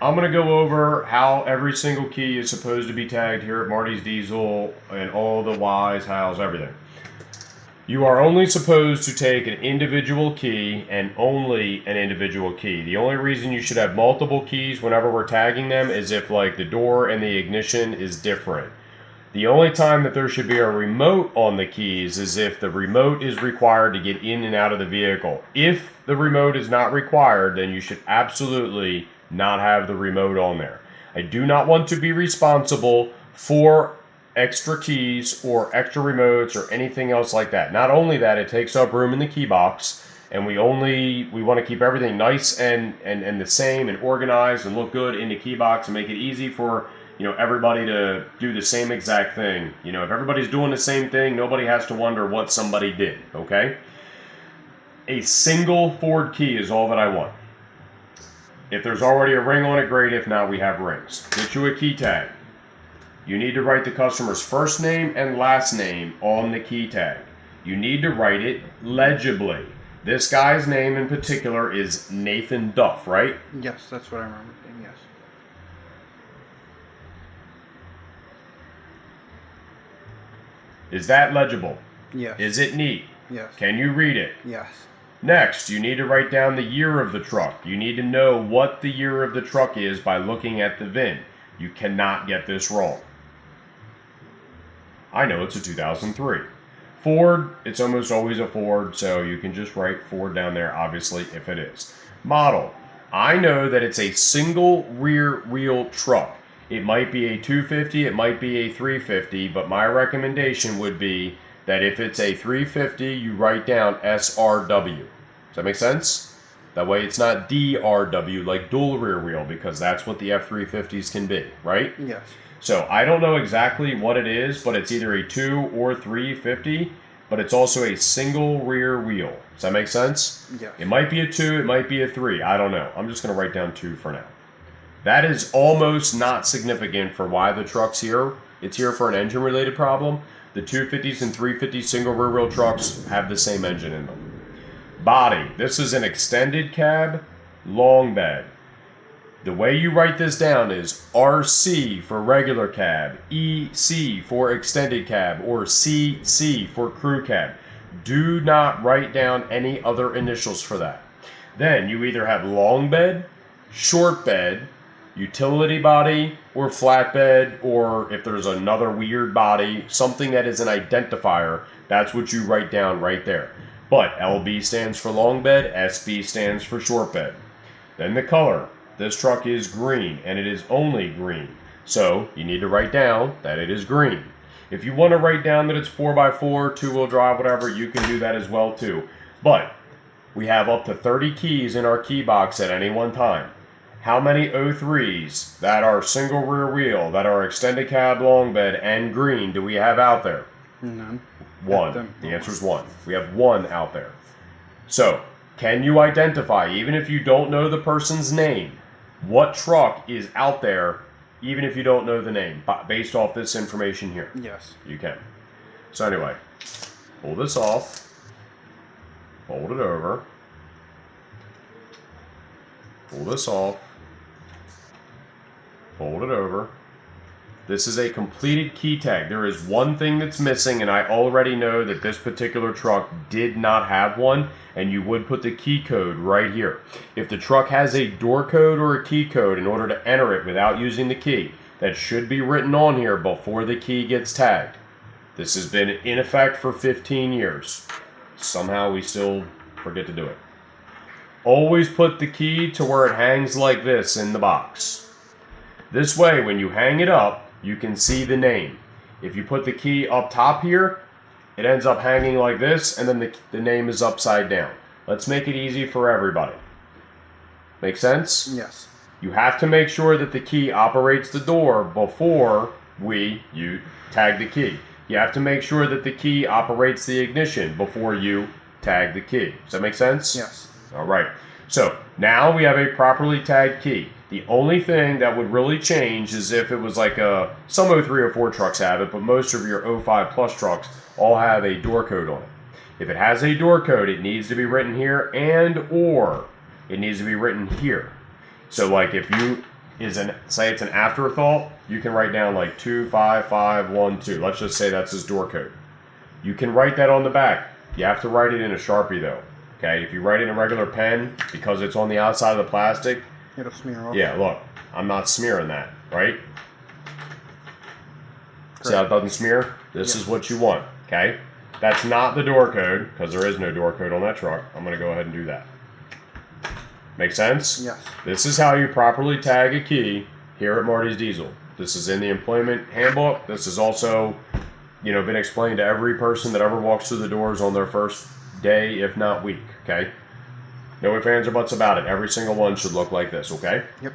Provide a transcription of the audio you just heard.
I'm going to go over how every single key is supposed to be tagged here at Marty's Diesel and all the whys, hows, everything. You are only supposed to take an individual key and only an individual key. The only reason you should have multiple keys whenever we're tagging them is if like the door and the ignition is different. The only time that there should be a remote on the keys is if the remote is required to get in and out of the vehicle. If the remote is not required, then you should absolutely not have the remote on there. I do not want to be responsible for extra keys or extra remotes or anything else like that. Not only that, it takes up room in the key box, and we want to keep everything nice and the same and organized and look good in the key box and make it easy for everybody to do the same exact thing. If everybody's doing the same thing, nobody has to wonder what somebody did. Okay, a single Ford key is all that I want. If there's already a ring on it, great. If not, we have rings. Get you a key tag. You need to write the customer's first name and last name on the key tag. You need to write it legibly. This guy's name in particular is Nathan Duff, right? Yes, that's what I remember saying, yes. Is that legible? Yes. Is it neat? Yes. Can you read it? Yes. Next, you need to write down the year of the truck. You need to know what the year of the truck is by looking at the VIN. You cannot get this wrong. I know it's a 2003. Ford, it's almost always a Ford, so you can just write Ford down there, obviously, if it is. Model, I know that it's a single rear wheel truck. It might be a 250, it might be a 350, but my recommendation would be that if it's a 350, you write down SRW. Does that make sense? That way it's not DRW, like dual rear wheel, because that's what the F350s can be, right? Yes. So I don't know exactly what it is, but it's either a 2 or 350, but it's also a single rear wheel. Does that make sense? Yes. It might be a 2, it might be a 3. I don't know. I'm just going to write down 2 for now. That is almost not significant for why the truck's here. It's here for an engine-related problem. The 250s and 350 single rear wheel trucks have the same engine in them. Body. This is an extended cab, long bed. The way you write this down is RC for regular cab, EC for extended cab, or CC for crew cab. Do not write down any other initials for that. Then you either have long bed, short bed, utility body, or flatbed, or if there's another weird body, something that is an identifier, that's what you write down right there. But LB stands for long bed, SB stands for short bed. Then the color. This truck is green, and it is only green. So you need to write down that it is green. If you want to write down that it's 4x4, two-wheel drive, whatever, you can do that as well too. But we have up to 30 keys in our key box at any one time. How many 03s that are single rear wheel, that are extended cab, long bed, and green do we have out there? None. One. The answer is 1. We have 1 out there. So, can you identify, even if you don't know the person's name, what truck is out there, even if you don't know the name, based off this information here? Yes. You can. So anyway, pull this off, fold it over, pull this off, fold it over. This is a completed key tag. There is one thing that's missing, and I already know that this particular truck did not have one, and you would put the key code right here. If the truck has a door code or a key code, in order to enter it without using the key, that should be written on here before the key gets tagged. This has been in effect for 15 years. Somehow we still forget to do it. Always put the key to where it hangs like this in the box. This way, when you hang it up, you can see the name. If you put the key up top here, it ends up hanging like this, and then the name is upside down. Let's make it easy for everybody. Make sense? Yes. You have to make sure that the key operates the door before you tag the key. You have to make sure that the key operates the ignition before you tag the key. Does that make sense? Yes. All right. So now we have a properly tagged key. The only thing that would really change is if it was like some 03 or 04 trucks have it, but most of your 05 plus trucks all have a door code on it. If it has a door code, it needs to be written here, and or it needs to be written here. So like if you say it's an afterthought, you can write down like 25512. Let's just say that's his door code. You can write that on the back. You have to write it in a Sharpie though. Okay, if you write it in a regular pen, because it's on the outside of the plastic, it'll smear off. Yeah, look, I'm not smearing that, right? Correct. See how it doesn't smear? This is what you want, okay? That's not the door code, because there is no door code on that truck. I'm going to go ahead and do that. Make sense? Yes. This is how you properly tag a key here at Marty's Diesel. This is in the employment handbook. This has also, been explained to every person that ever walks through the doors on their first day, if not week, okay? No ifs, ands, or buts about it. Every single one should look like this, okay? Yep.